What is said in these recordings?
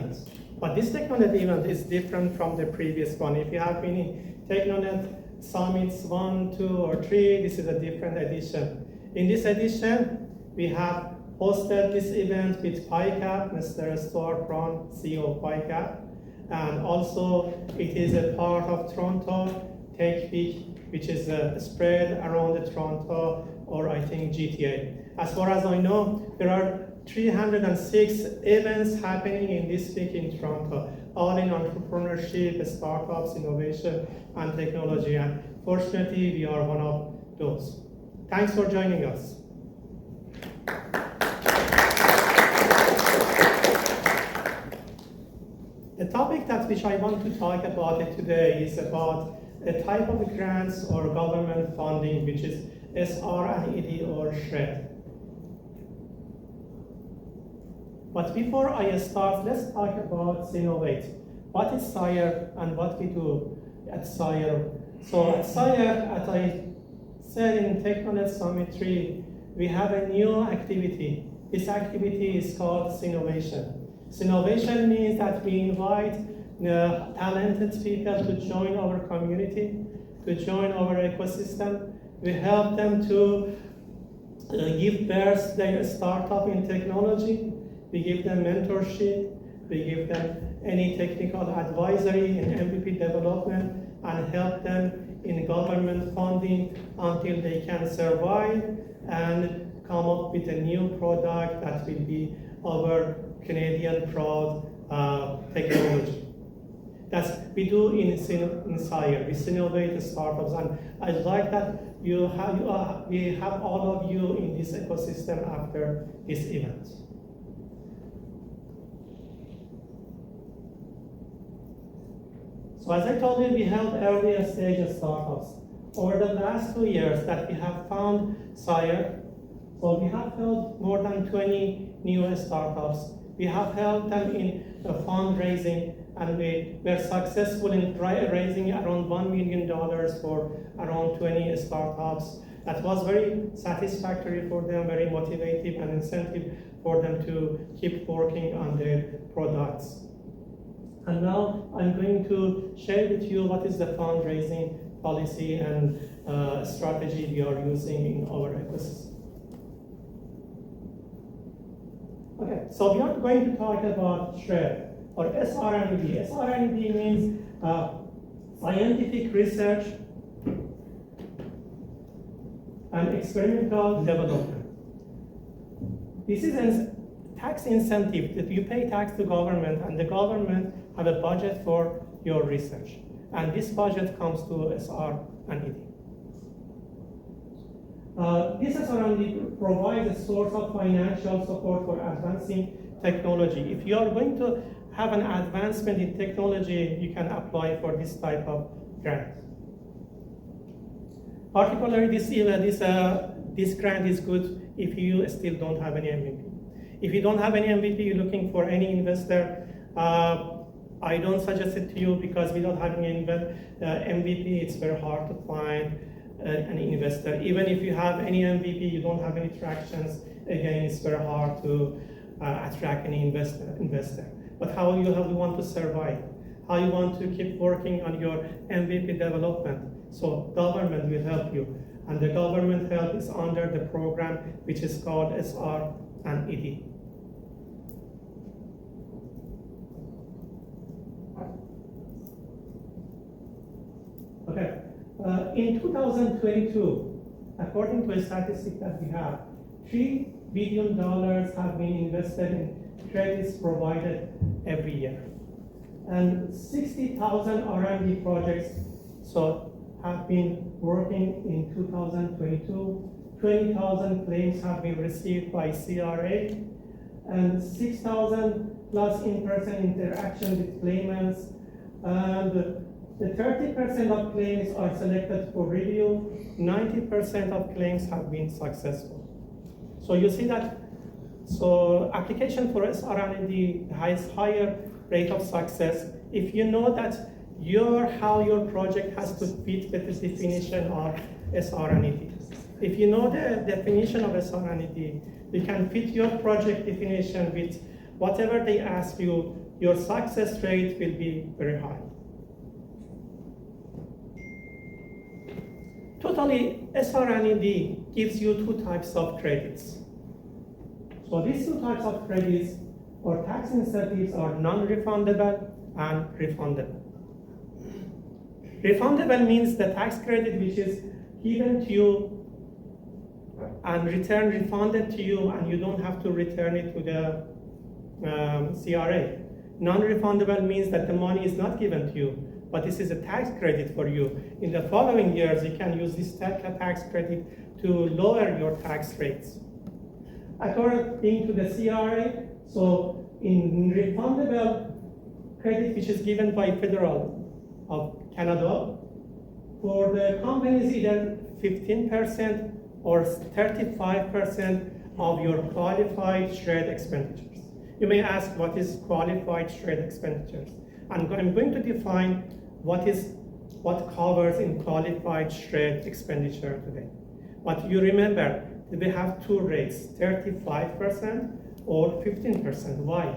event. But this TechnoNet event is different from the previous one. If you have been in TechnoNet Summits 1, 2, or 3, this is a different edition. In this edition, we have hosted this event with Pycap, Mr. Stuart Brown, CEO of Pycap, and also it is a part of Toronto Tech Week, which is spread around the Toronto or I think GTA. As far as I know, there are 306 events happening in this week in Toronto, all in entrepreneurship, startups, innovation, and technology. And fortunately, we are one of those. Thanks for joining us. The topic which I want to talk about today is about a type of grants or government funding, which is SR&ED or SR&ED. But before I start, let's talk about Innovate. What is SIRE and what we do at SIRE? So at SIRE, as I said in TechnoNet Summit 3, we have a new activity. This activity is called Innovation. Innovation means that we invite talented people to join our community, to join our ecosystem. We help them to give birth to their startup in technology. We give them mentorship. We give them any technical advisory in MVP development and help them in government funding until they can survive and come up with a new product that will be our Canadian proud technology. That's we do in SIRE. We innovate startups, and I like that we have all of you in this ecosystem after this event. So as I told you, we help early stage startups. Over the last 2 years that we have found SIRE, so we have helped more than 20 new startups. We have helped them in fundraising, and we were successful in raising around $1 million for around 20 startups. That was very satisfactory for them, very motivating and incentive for them to keep working on their products. And now I'm going to share with you what is the fundraising policy and strategy we are using in our ecosystem. Okay, so we are going to talk about SR&ED or SR&ED. SR&ED means scientific research and experimental development. This is a tax incentive that you pay tax to government, and the government have a budget for your research. And this budget comes to SR&ED. This SR&ED provides a source of financial support for advancing technology. If you are going to have an advancement in technology, you can apply for this type of grant. Particularly, this grant is good if you still don't have any MVP. If you don't have any MVP, you're looking for any investor, I don't suggest it to you because we don't have any MVP. It's very hard to find an investor. Even if you have any MVP, you don't have any tractions, again, it's very hard to attract any investor. But how you want to survive? How you want to keep working on your MVP development? So government will help you. And the government help is under the program which is called SR&ED. Okay. In 2022, according to a statistic that we have, $3 billion have been invested in credits provided every year. And 60,000 R&D projects have been working in 2022. 20,000 claims have been received by SIRE, and 6,000 plus in-person interaction with claimants. And the 30% of claims are selected for review. 90% of claims have been successful. So you see that, so application for SR&ED has higher rate of success if you know that how your project has to fit with the definition of SR&ED. If you know the definition of SR&ED, you can fit your project definition with whatever they ask you your success rate will be very high. Totally, SR&ED gives you two types of credits. So these two types of credits or tax incentives are non-refundable and refundable. Refundable means the tax credit which is given to you and refunded to you, and you don't have to return it to the CRA. Non-refundable means that the money is not given to you, but this is a tax credit for you. In the following years, you can use this tax credit to lower your tax rates. According to the CRA, so in refundable credit which is given by Federal of Canada, for the companies either 15% or 35% of your qualified SR&ED expenditures. You may ask, what is qualified SR&ED expenditures? I'm going to define what covers in qualified SR&ED expenditure today. But you remember, we have two rates, 35% or 15%. Why?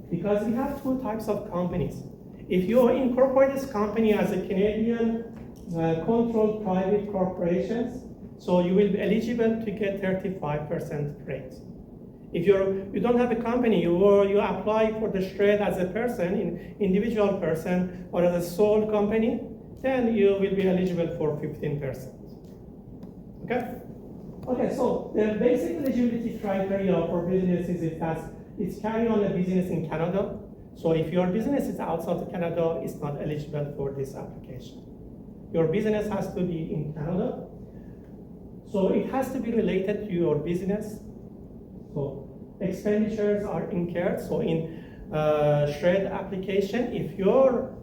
Because we have two types of companies. If you incorporate this company as a Canadian controlled private corporations, so you will be eligible to get 35% rate. If you don't have a company, you apply for the SR&ED as a person, individual person, or as a sole company, then you will be eligible for 15%. Okay? Okay, so the basic eligibility criteria for businesses is that it's carrying on a business in Canada. So if your business is outside of Canada, it's not eligible for this application. Your business has to be in Canada. So it has to be related to your business. So expenditures are incurred. So in SR&ED application, if your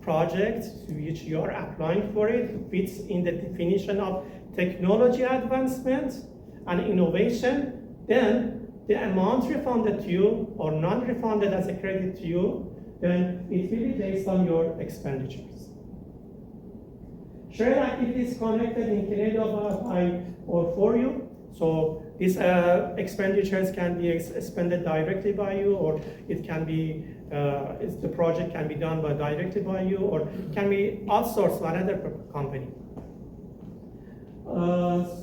project which you are applying for it fits in the definition of technology advancement and innovation, then the amount refunded to you or non-refunded as a credit to you, then it will be based on your expenditures. SR&ED activities connected in Canada by or for you. So these expenditures can be expended directly by you, or it can be, the project can be done directly by you, or can be outsourced to another company.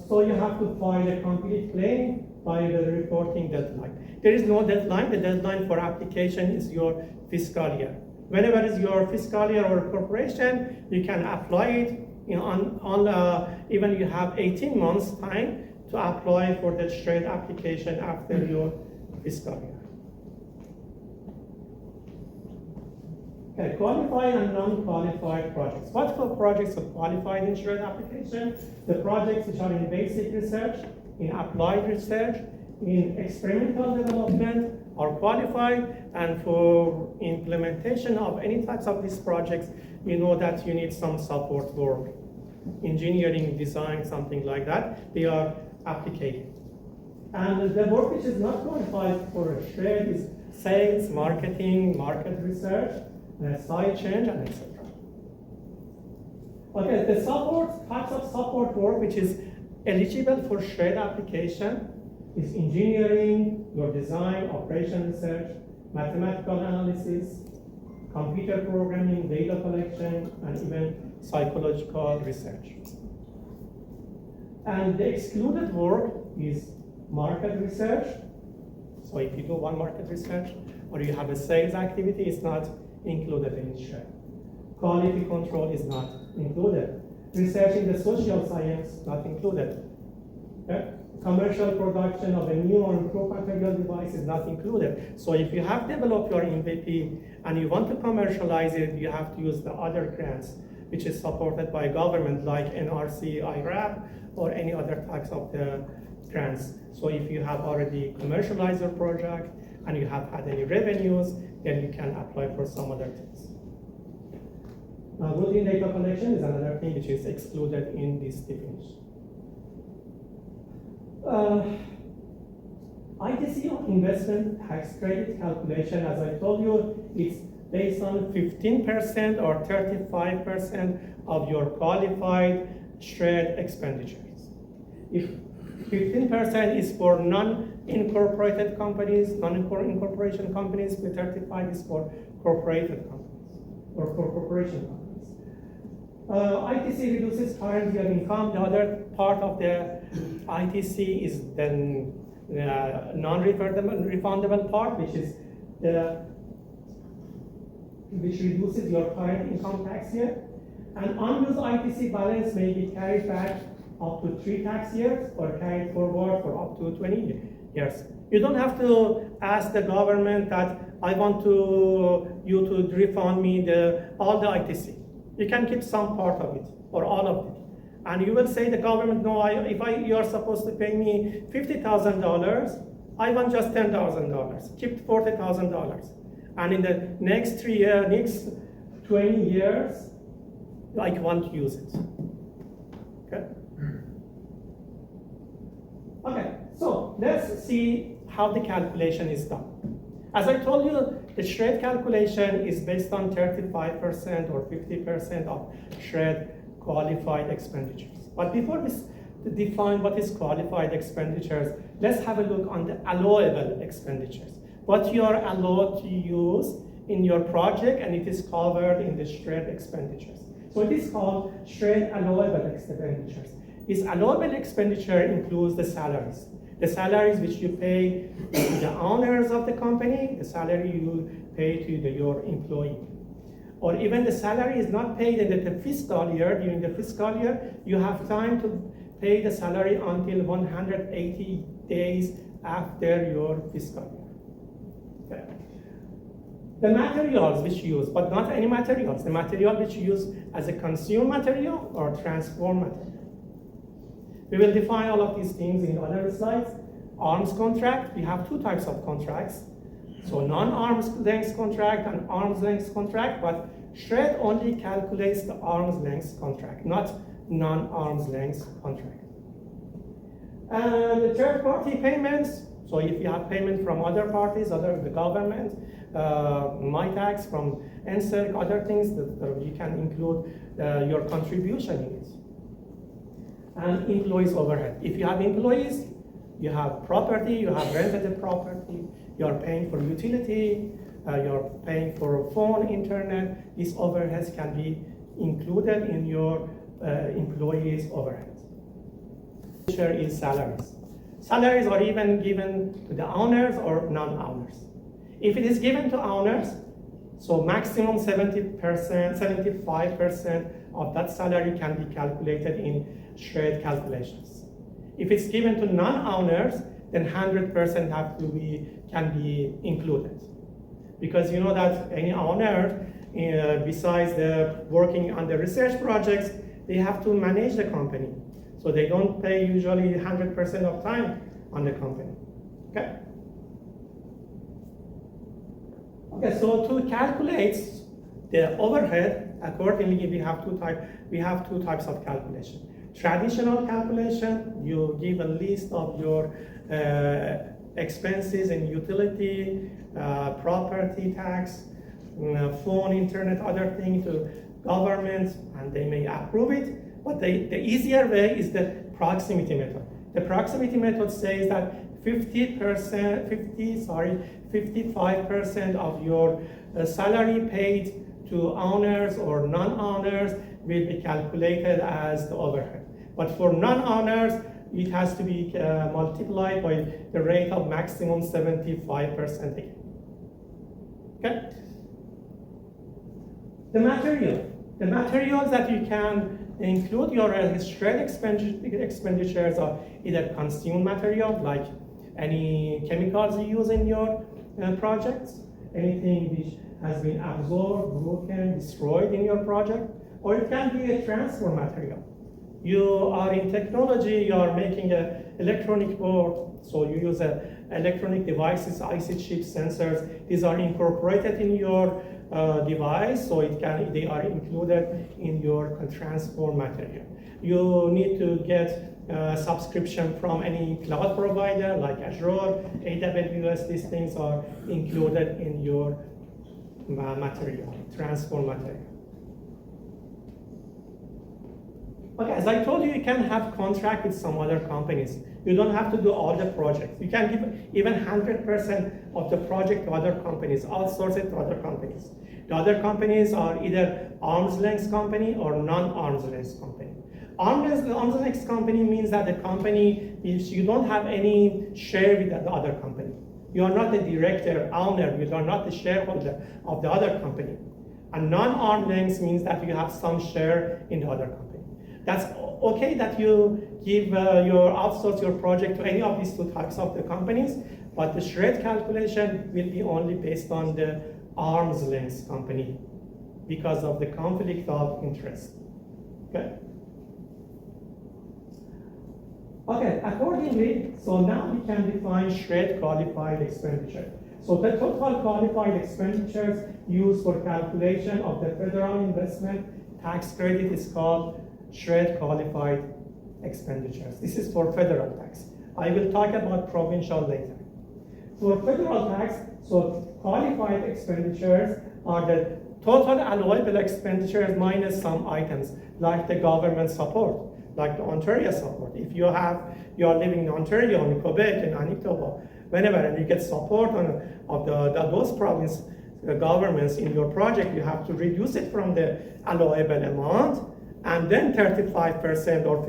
So you have to file a complete claim by the reporting deadline. There is no deadline. The deadline for application is your fiscal year. Whenever is your fiscal year or corporation, you can apply it even you have 18 months time to apply for the SR&ED application after your fiscal year. Okay, qualified and non-qualified projects. What projects are qualified in SR&ED application? The projects which are in basic research, in applied research, in experimental development are qualified, and for implementation of any types of these projects, you know that you need some support work, engineering, design, something like that. They are applicable. And the work which is not qualified for SR&ED is sales, marketing, market research, site change, and etc. Okay, the types of support work which is eligible for SR&ED application is engineering, your design, operation research, mathematical analysis, computer programming, data collection, and even psychological research. And the excluded work is market research. So if you do one market research, or you have a sales activity, it's not included in SR&ED. Quality control is not included. Research in the social science, not included. Okay? Commercial production of a new or improved material device is not included. So if you have developed your MVP and you want to commercialize it, you have to use the other grants, which is supported by government like NRC, IRAP, or any other types of the grants. So if you have already commercialized your project and you have had any revenues, then you can apply for some other things. Now, routine data collection is another thing which is excluded in this definition. ITC investment tax credit calculation, as I told you, it's based on 15% or 35% of your qualified SR&ED expenditures. If 15% is for incorporated companies, non-incorporation companies, 35 is for corporated companies or for corporation companies. ITC reduces current year income. The other part of the ITC is then non-refundable part, which reduces your current income tax year. And unused ITC balance may be carried back up to 3 tax years or carried forward for up to 20 years. You don't have to ask the government that I want you to refund me all the ITC. You can keep some part of it or all of it. And you will say the government, no, you are supposed to pay me $50,000, I want just $10,000, keep $40,000. And in the next 20 years, I want to use it, okay? Okay, so let's see how the calculation is done. As I told you, the SR&ED calculation is based on 35% or 50% of SR&ED qualified expenditures. But before we define what is qualified expenditures, let's have a look on the allowable expenditures. What you are allowed to use in your project, and it is covered in the SR&ED expenditures. So it is called SR&ED allowable expenditures. This allowable expenditure includes the salaries. The salaries which you pay to the owners of the company, the salary you pay to your employee. Or even the salary is not paid in the fiscal year. During the fiscal year, you have time to pay the salary until 180 days after your fiscal year. Okay. The materials which you use, but not any materials, the material which you use as a consumed material or transformed material. We will define all of these things in other slides. Arms contract, we have 2 types of contracts. So non-arm's length contract and arm's length contract, but SR&ED only calculates the arm's length contract, not non-arm's length contract. And the third-party payments, so if you have payment from other parties, the government, my tax from NSERC, other things, that you can include your contribution in it. And employees overhead. If you have employees, you have property, you have rented property, you are paying for utility, you're paying for phone, internet. These overheads can be included in your employees' overhead. Share is salaries. Salaries are even given to the owners or non-owners. If it is given to owners, so maximum 70%, 75% of that salary can be calculated in SR&ED calculations. If it's given to non-owners, then 100% can be included. Because you know that any owner, besides working on the research projects, they have to manage the company. So they don't pay usually 100% of time on the company, okay? Okay, so to calculate the overhead, accordingly, we have two types of calculation. Traditional calculation, you give a list of your expenses in utility, property tax, phone, internet, other things to government, and they may approve it. But the easier way is the proximity method. The proximity method says that 55% of your salary paid to owners or non-owners will be calculated as the overhead. But for non-owners, it has to be multiplied by the rate of maximum 75% again. Okay? The materials that you can include your SR&ED expenditures are either consumed material, like any chemicals you use in your projects, anything which has been absorbed, broken, destroyed in your project, or it can be a transfer material. You are in technology, you are making an electronic board, so you use electronic devices, IC chips, sensors. These are incorporated in your device, so they are included in your transform material. You need to get subscription from any cloud provider like Azure, AWS. These things are included in your material, transform material. Okay, as I told you, you can have contract with some other companies. You don't have to do all the projects. You can give even 100% of the project to other companies, outsource it to other companies. The other companies are either arm's length company or non-arm's length company. Arm's length company means that the company, if you don't have any share with the other company. You are not the director, owner, you are not the shareholder of the other company. And non-arm's length means that you have some share in the other company. That's okay that you give your outsource your project to any of these two types of the companies, but the shred calculation will be only based on the arm's length company because of the conflict of interest. Okay. Okay, accordingly, so now we can define shred qualified expenditure. So the total qualified expenditures used for calculation of the federal investment tax credit is called shred qualified expenditures. This is for federal tax. I will talk about provincial later. For federal tax, so qualified expenditures are the total allowable expenditures minus some items, like the government support, like the Ontario support. If you are living in Ontario, in Quebec, in Manitoba, whenever, and you get support of those province governments in your project, you have to reduce it from the allowable amount, and then 35% or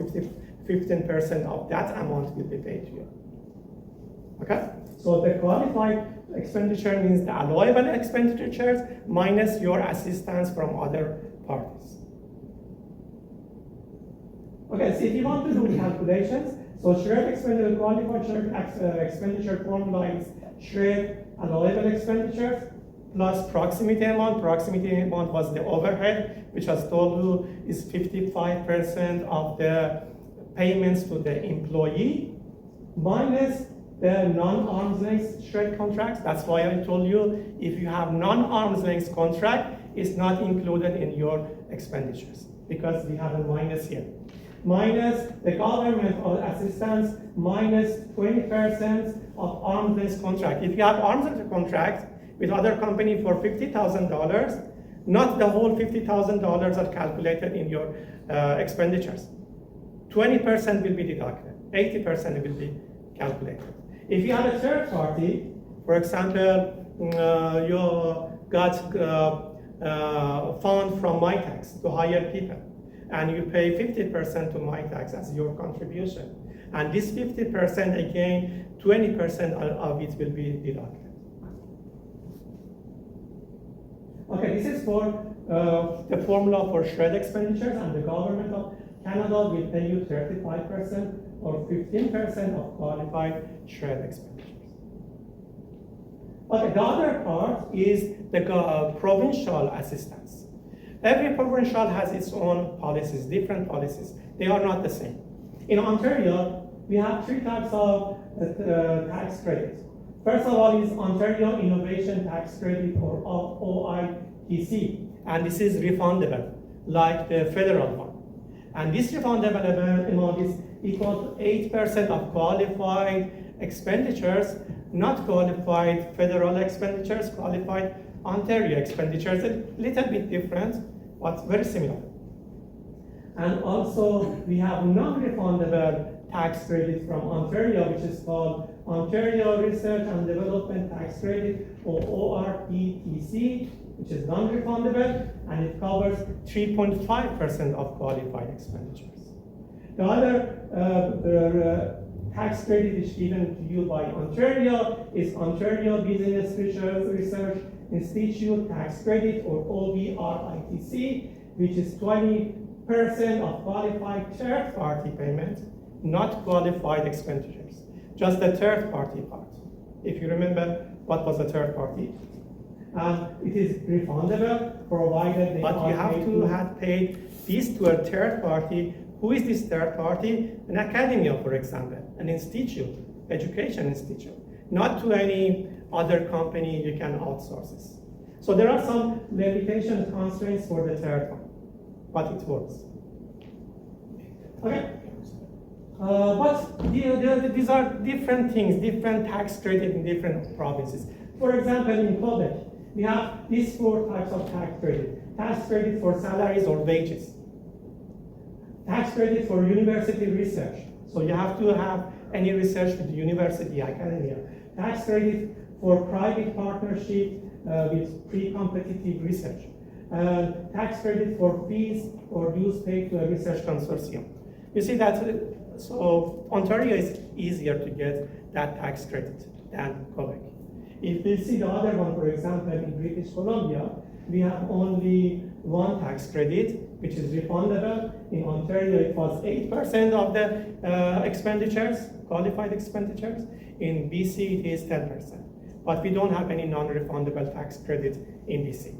15% of that amount will be paid to you. Okay? So the qualified expenditure means the allowable expenditures minus your assistance from other parties. Okay, so if you want to do calculations, so shred expenditure, qualified shred expenditure formula is shred allowable expenditures plus proximity amount. Proximity amount was the overhead, which as told you is 55% of the payments to the employee, minus the non-arm's length shred contracts. That's why I told you if you have non-arm's length contract, it's not included in your expenditures because we have a minus here. Minus the government or assistance, minus 20% of arm's length contract. If you have arm's length contract with other company for $50,000, not the whole $50,000 are calculated in your expenditures. 20% will be deducted, 80% will be calculated. If you have a third party, for example, you got fund from MyTax to hire people, and you pay 50% to MyTax as your contribution. And this 50%, again, 20% of it will be deducted. Okay, this is for the formula for shred expenditures, and the government of Canada will pay you 35% or 15% of qualified shred expenditures. Okay, the other part is the provincial assistance. Every provincial has its own policies, different policies. They are not the same. In Ontario, we have three types of tax credits. First of all is Ontario Innovation Tax Credit, or OITC, and this is refundable, like the federal one. And this refundable amount is equal to 8% of qualified expenditures, not qualified federal expenditures, qualified Ontario expenditures, a little bit different, but very similar. And also, we have non-refundable tax credit from Ontario, which is called Ontario Research and Development Tax Credit, or ORETC, which is non-refundable, and it covers 3.5% of qualified expenditures. The other tax credit is given to you by Ontario is Ontario Business Research Institute Tax Credit, or OBRITC, which is 20% of qualified third-party payment, not qualified expenditures, just the third-party part. If you remember, what was the third party? It is refundable, provided they but you have to have paid this to a third party. Who is this third party? An academia, for example, an institute, education institute, not to any other company you can outsource this. So there are some limitation constraints for the third one, but it works. Okay. But these are different things, different tax credit in different provinces. For example, in Quebec, we have these four types of tax credit. Tax credit for salaries or wages. Tax credit for university research. So you have to have any research with the university, academia. Tax credit for private partnership with pre-competitive research. Tax credit for fees or dues paid to a research consortium. You see that, so Ontario is easier to get that tax credit than Quebec. If we see the other one, for example, in British Columbia, we have only one tax credit, which is refundable. In Ontario, it was 8% of the expenditures, qualified expenditures. In BC, it is 10%. But we don't have any non-refundable tax credit in BC.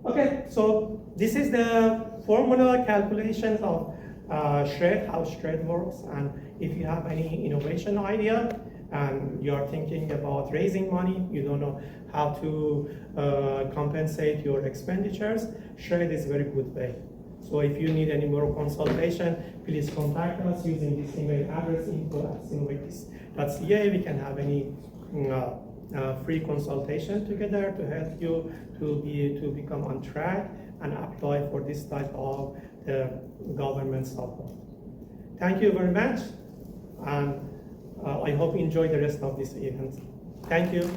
Okay, so this is the formula calculations of SR&ED, how SR&ED works, and if you have any innovation idea, and you're thinking about raising money, you don't know how to compensate your expenditures, SR&ED is a very good way. So if you need any more consultation, please contact us using this email address, info@synovatis.ca. We can have any free consultation together to help you to become on track and apply for this type of government support. Thank you very much, and I hope you enjoy the rest of this event. Thank you.